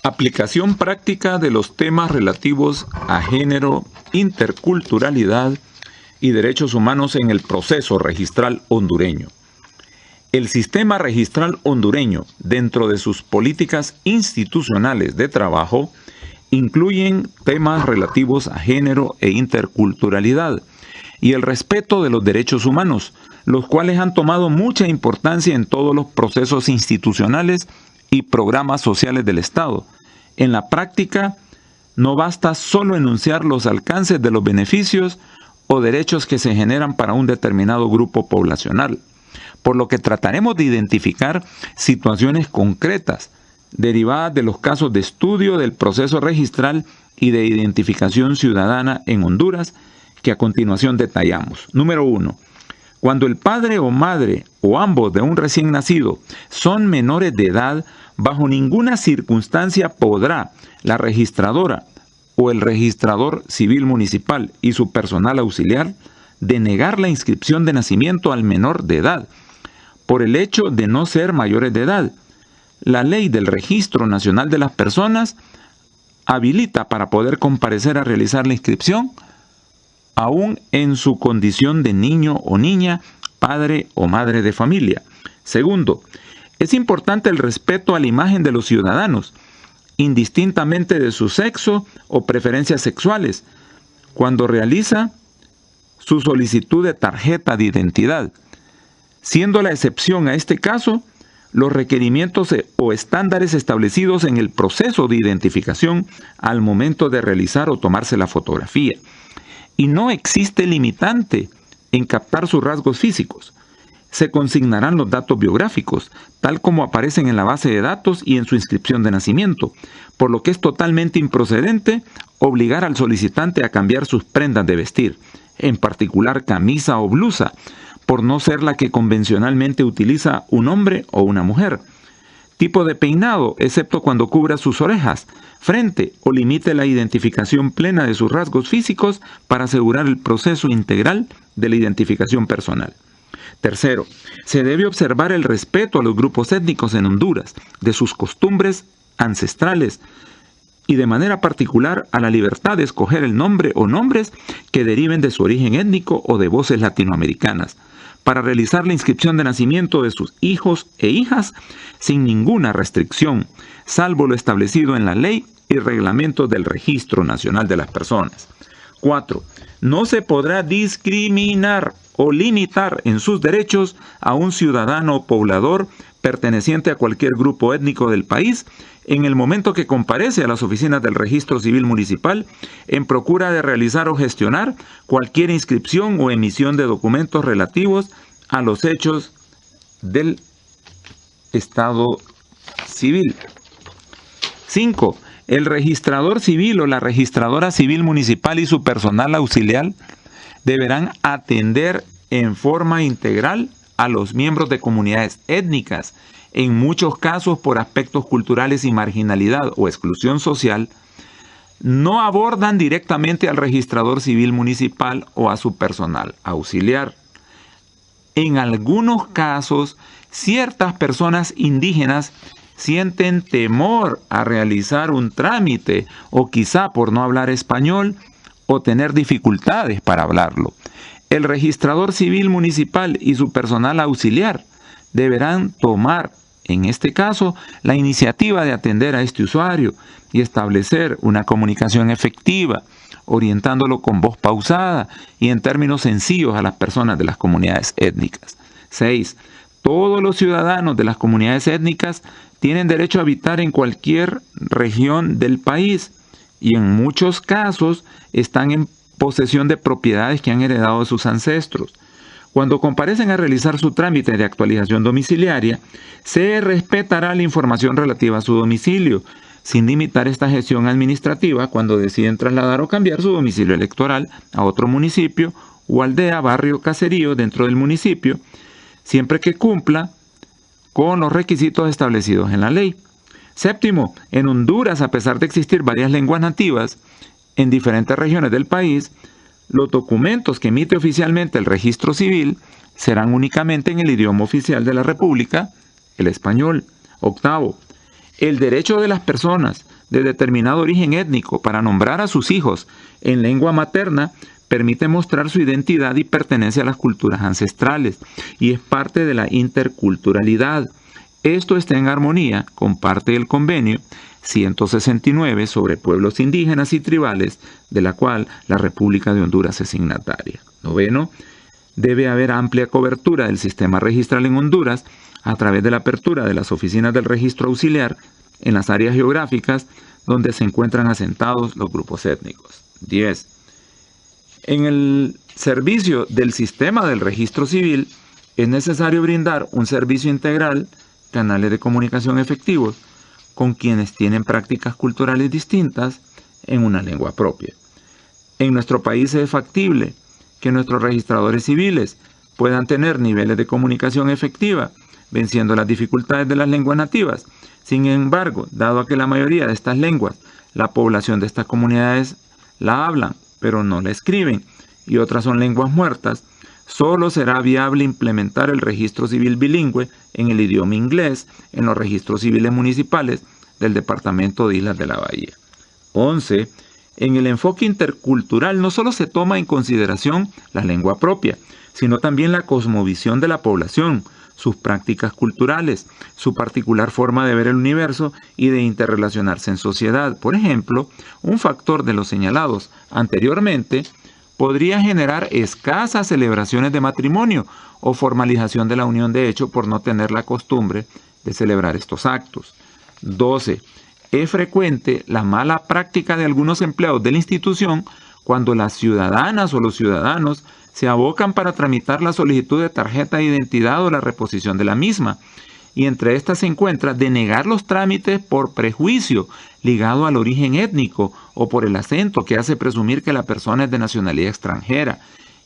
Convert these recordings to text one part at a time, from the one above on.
Aplicación práctica de los temas relativos a género, interculturalidad y derechos humanos en el proceso registral hondureño. El sistema registral hondureño, dentro de sus políticas institucionales de trabajo, incluyen temas relativos a género e interculturalidad y el respeto de los derechos humanos, los cuales han tomado mucha importancia en todos los procesos institucionales y programas sociales del Estado. En la práctica, no basta solo enunciar los alcances de los beneficios o derechos que se generan para un determinado grupo poblacional, por lo que trataremos de identificar situaciones concretas derivadas de los casos de estudio del proceso registral y de identificación ciudadana en Honduras, que a continuación detallamos. Número 1. Cuando el padre o madre o ambos de un recién nacido son menores de edad, bajo ninguna circunstancia podrá la registradora o el registrador civil municipal y su personal auxiliar denegar la inscripción de nacimiento al menor de edad por el hecho de no ser mayores de edad. La ley del Registro Nacional de las Personas habilita para poder comparecer a realizar la inscripción aún en su condición de niño o niña, padre o madre de familia. Segundo, es importante el respeto a la imagen de los ciudadanos, indistintamente de su sexo o preferencias sexuales, cuando realiza su solicitud de tarjeta de identidad, siendo la excepción a este caso los requerimientos o estándares establecidos en el proceso de identificación al momento de realizar o tomarse la fotografía. Y no existe limitante en captar sus rasgos físicos. Se consignarán los datos biográficos, tal como aparecen en la base de datos y en su inscripción de nacimiento, por lo que es totalmente improcedente obligar al solicitante a cambiar sus prendas de vestir, en particular camisa o blusa, por no ser la que convencionalmente utiliza un hombre o una mujer. Tipo de peinado, excepto cuando cubra sus orejas, frente o limite la identificación plena de sus rasgos físicos para asegurar el proceso integral de la identificación personal. Tercero, se debe observar el respeto a los grupos étnicos en Honduras, de sus costumbres ancestrales y de manera particular a la libertad de escoger el nombre o nombres que deriven de su origen étnico o de voces latinoamericanas, para realizar la inscripción de nacimiento de sus hijos e hijas sin ninguna restricción, salvo lo establecido en la ley y reglamento del Registro Nacional de las Personas. 4. No se podrá discriminar o limitar en sus derechos a un ciudadano o poblador perteneciente a cualquier grupo étnico del país en el momento que comparece a las oficinas del Registro Civil Municipal en procura de realizar o gestionar cualquier inscripción o emisión de documentos relativos a los hechos del Estado civil. 5. El registrador civil o la registradora civil municipal y su personal auxiliar deberán atender en forma integral a los miembros de comunidades étnicas, en muchos casos por aspectos culturales y marginalidad o exclusión social. No abordan directamente al registrador civil municipal o a su personal auxiliar. En algunos casos, ciertas personas indígenas sienten temor a realizar un trámite o quizá por no hablar español o tener dificultades para hablarlo. El registrador civil municipal y su personal auxiliar deberán tomar, en este caso, la iniciativa de atender a este usuario y establecer una comunicación efectiva, orientándolo con voz pausada y en términos sencillos a las personas de las comunidades étnicas. 6. Todos los ciudadanos de las comunidades étnicas tienen derecho a habitar en cualquier región del país y en muchos casos están en posesión de propiedades que han heredado de sus ancestros. Cuando comparecen a realizar su trámite de actualización domiciliaria, se respetará la información relativa a su domicilio, sin limitar esta gestión administrativa cuando deciden trasladar o cambiar su domicilio electoral a otro municipio o aldea, barrio o caserío dentro del municipio, siempre que cumpla con los requisitos establecidos en la ley. 7. En Honduras, a pesar de existir varias lenguas nativas en diferentes regiones del país, los documentos que emite oficialmente el registro civil serán únicamente en el idioma oficial de la República, el español. 8. El derecho de las personas de determinado origen étnico para nombrar a sus hijos en lengua materna permite mostrar su identidad y pertenencia a las culturas ancestrales y es parte de la interculturalidad. Esto está en armonía con parte del convenio 169 sobre pueblos indígenas y tribales, de la cual la República de Honduras es signataria. 9. Debe haber amplia cobertura del sistema registral en Honduras a través de la apertura de las oficinas del registro auxiliar en las áreas geográficas donde se encuentran asentados los grupos étnicos. 10. En el servicio del sistema del registro civil es necesario brindar un servicio integral, canales de comunicación efectivos, con quienes tienen prácticas culturales distintas en una lengua propia. En nuestro país es factible que nuestros registradores civiles puedan tener niveles de comunicación efectiva, venciendo las dificultades de las lenguas nativas. Sin embargo, dado que la mayoría de estas lenguas, la población de estas comunidades la hablan, pero no la escriben, y otras son lenguas muertas, solo será viable implementar el registro civil bilingüe en el idioma inglés en los registros civiles municipales del Departamento de Islas de la Bahía. 11. En el enfoque intercultural no solo se toma en consideración la lengua propia, sino también la cosmovisión de la población, sus prácticas culturales, su particular forma de ver el universo y de interrelacionarse en sociedad. Por ejemplo, un factor de los señalados anteriormente podría generar escasas celebraciones de matrimonio o formalización de la unión de hecho por no tener la costumbre de celebrar estos actos. 12. Es frecuente la mala práctica de algunos empleados de la institución cuando las ciudadanas o los ciudadanos se abocan para tramitar la solicitud de tarjeta de identidad o la reposición de la misma, y entre estas se encuentra denegar los trámites por prejuicio ligado al origen étnico o por el acento que hace presumir que la persona es de nacionalidad extranjera,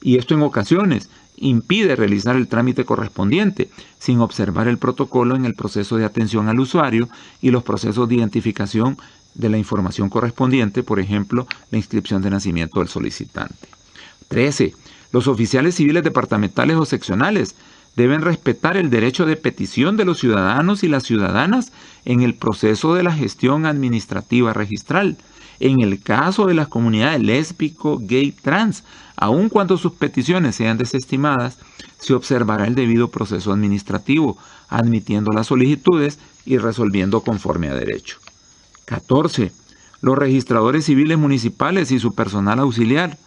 y esto en ocasiones impide realizar el trámite correspondiente sin observar el protocolo en el proceso de atención al usuario y los procesos de identificación de la información correspondiente, por ejemplo, la inscripción de nacimiento del solicitante. 13. Los oficiales civiles departamentales o seccionales deben respetar el derecho de petición de los ciudadanos y las ciudadanas en el proceso de la gestión administrativa registral. En el caso de las comunidades lésbico, gay, trans, aun cuando sus peticiones sean desestimadas, se observará el debido proceso administrativo, admitiendo las solicitudes y resolviendo conforme a derecho. 14. Los registradores civiles municipales y su personal auxiliar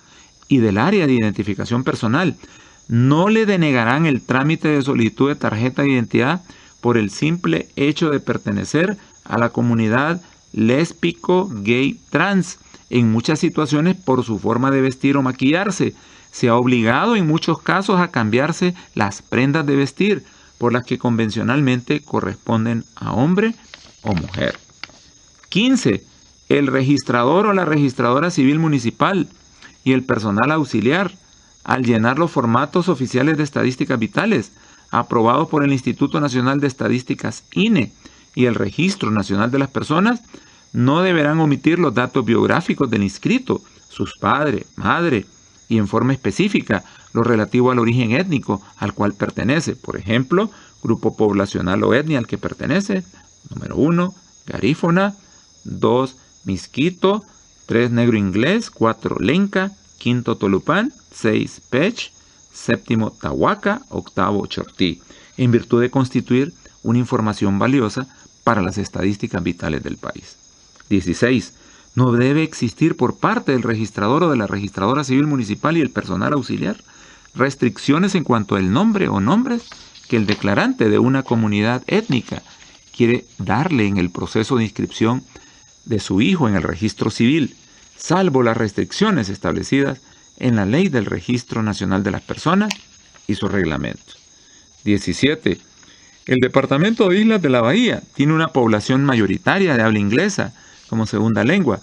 y del área de identificación personal no le denegarán el trámite de solicitud de tarjeta de identidad por el simple hecho de pertenecer a la comunidad lésbico, gay, trans. En muchas situaciones, por su forma de vestir o maquillarse, se ha obligado en muchos casos a cambiarse las prendas de vestir por las que convencionalmente corresponden a hombre o mujer. 15. El registrador o la registradora civil municipal y el personal auxiliar, al llenar los formatos oficiales de estadísticas vitales aprobados por el Instituto Nacional de Estadísticas INE y el Registro Nacional de las Personas, no deberán omitir los datos biográficos del inscrito, sus padres, madre, y en forma específica lo relativo al origen étnico al cual pertenece. Por ejemplo, grupo poblacional o etnia al que pertenece. Número 1, garífona. 2, misquito. 3, negro inglés. 4, lenca. 5, tolupán. 6, pech. 7, tahuaca. 8, chortí. En virtud de constituir una información valiosa para las estadísticas vitales del país. 16. No debe existir por parte del registrador o de la registradora civil municipal y el personal auxiliar restricciones en cuanto al nombre o nombres que el declarante de una comunidad étnica quiere darle en el proceso de inscripción de su hijo en el registro civil, salvo las restricciones establecidas en la Ley del Registro Nacional de las Personas y sus reglamentos. 17. El Departamento de Islas de la Bahía tiene una población mayoritaria de habla inglesa como segunda lengua.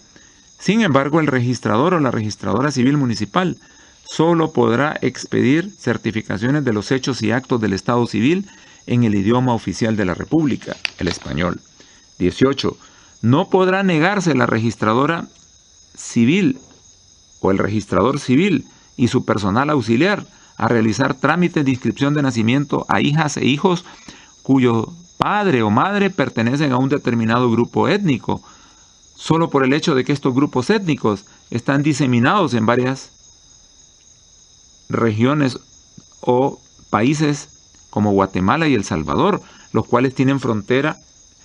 Sin embargo, el registrador o la registradora civil municipal solo podrá expedir certificaciones de los hechos y actos del Estado civil en el idioma oficial de la República, el español. 18. No podrá negarse la registradora civil o el registrador civil y su personal auxiliar a realizar trámites de inscripción de nacimiento a hijas e hijos cuyo padre o madre pertenecen a un determinado grupo étnico solo por el hecho de que estos grupos étnicos están diseminados en varias regiones o países como Guatemala y El Salvador, los cuales tienen frontera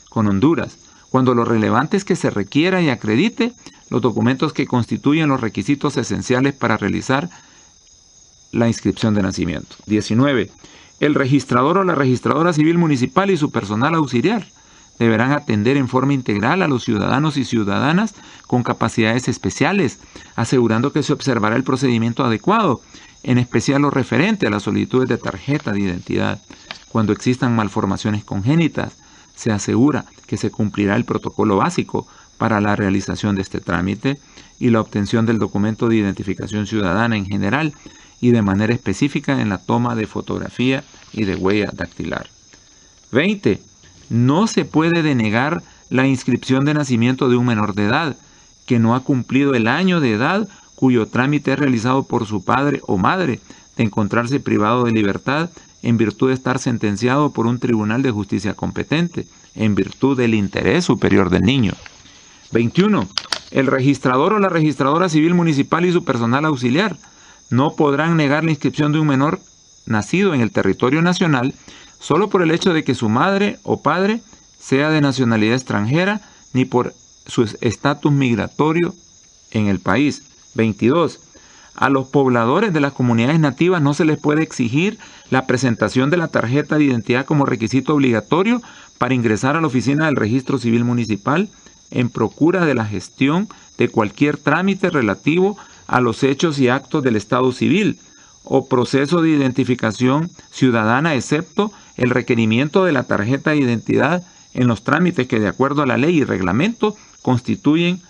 con Honduras, cuando lo relevante es que se requiera y acredite los documentos que constituyen los requisitos esenciales para realizar la inscripción de nacimiento. 19. El registrador o la registradora civil municipal y su personal auxiliar deberán atender en forma integral a los ciudadanos y ciudadanas con capacidades especiales, asegurando que se observará el procedimiento adecuado, en especial lo referente a las solicitudes de tarjeta de identidad. Cuando existan malformaciones congénitas, se asegura que se cumplirá el protocolo básico para la realización de este trámite y la obtención del documento de identificación ciudadana en general y de manera específica en la toma de fotografía y de huella dactilar. 20. No se puede denegar la inscripción de nacimiento de un menor de edad que no ha cumplido el año de edad cuyo trámite es realizado por su padre o madre de encontrarse privado de libertad en virtud de estar sentenciado por un tribunal de justicia competente, en virtud del interés superior del niño. 21. El registrador o la registradora civil municipal y su personal auxiliar no podrán negar la inscripción de un menor nacido en el territorio nacional solo por el hecho de que su madre o padre sea de nacionalidad extranjera ni por su estatus migratorio en el país. 22. A los pobladores de las comunidades nativas no se les puede exigir la presentación de la tarjeta de identidad como requisito obligatorio para ingresar a la oficina del Registro Civil Municipal en procura de la gestión de cualquier trámite relativo a los hechos y actos del Estado civil o proceso de identificación ciudadana, excepto el requerimiento de la tarjeta de identidad en los trámites que, de acuerdo a la ley y reglamento, constituyen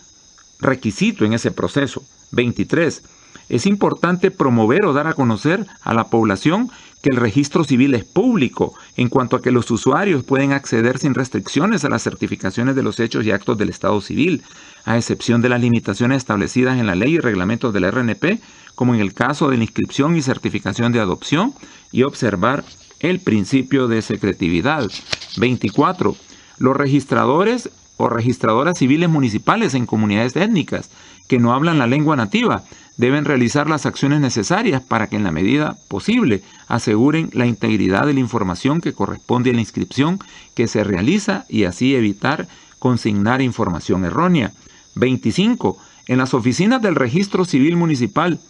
requisito en ese proceso. 23. Es importante promover o dar a conocer a la población que el registro civil es público, en cuanto a que los usuarios pueden acceder sin restricciones a las certificaciones de los hechos y actos del Estado civil, a excepción de las limitaciones establecidas en la ley y reglamentos del RNP, como en el caso de la inscripción y certificación de adopción, y observar el principio de secretividad. 24. Los registradores o registradoras civiles municipales en comunidades étnicas que no hablan la lengua nativa deben realizar las acciones necesarias para que en la medida posible aseguren la integridad de la información que corresponde a la inscripción que se realiza y así evitar consignar información errónea. 25. En las oficinas del Registro Civil Municipal,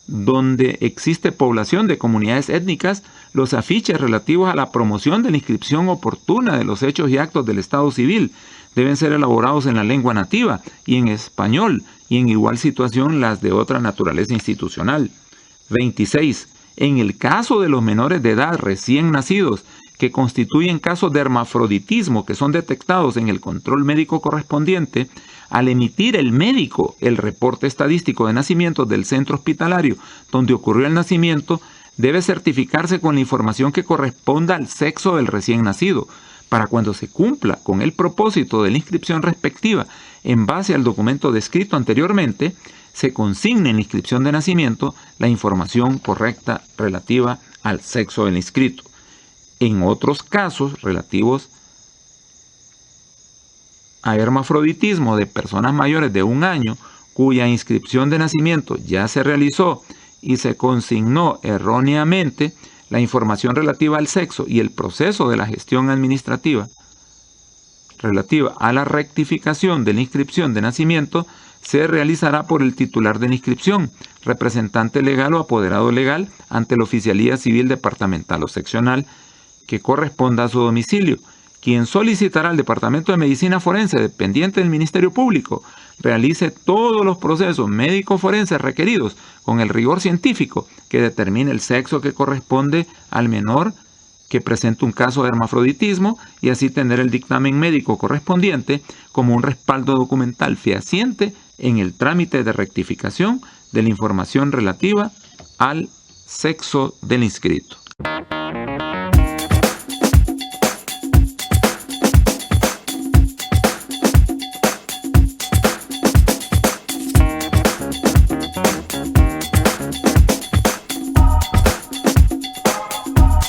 donde existe población de comunidades étnicas, los afiches relativos a la promoción de la inscripción oportuna de los hechos y actos del Estado civil deben ser elaborados en la lengua nativa y en español, y en igual situación las de otra naturaleza institucional. 26. En el caso de los menores de edad recién nacidos que constituyen casos de hermafroditismo que son detectados en el control médico correspondiente, al emitir el médico el reporte estadístico de nacimientos del centro hospitalario donde ocurrió el nacimiento, debe certificarse con la información que corresponda al sexo del recién nacido, para cuando se cumpla con el propósito de la inscripción respectiva en base al documento descrito anteriormente, se consigne en la inscripción de nacimiento la información correcta relativa al sexo del inscrito. En otros casos relativos a hermafroditismo de personas mayores de 1 año, cuya inscripción de nacimiento ya se realizó y se consignó erróneamente, la información relativa al sexo y el proceso de la gestión administrativa relativa a la rectificación de la inscripción de nacimiento se realizará por el titular de la inscripción, representante legal o apoderado legal ante la Oficialía Civil Departamental o Seccional que corresponda a su domicilio, quien solicitará al Departamento de Medicina Forense dependiente del Ministerio Público realice todos los procesos médico-forenses requeridos con el rigor científico que determine el sexo que corresponde al menor que presente un caso de hermafroditismo y así tener el dictamen médico correspondiente como un respaldo documental fehaciente en el trámite de rectificación de la información relativa al sexo del inscrito.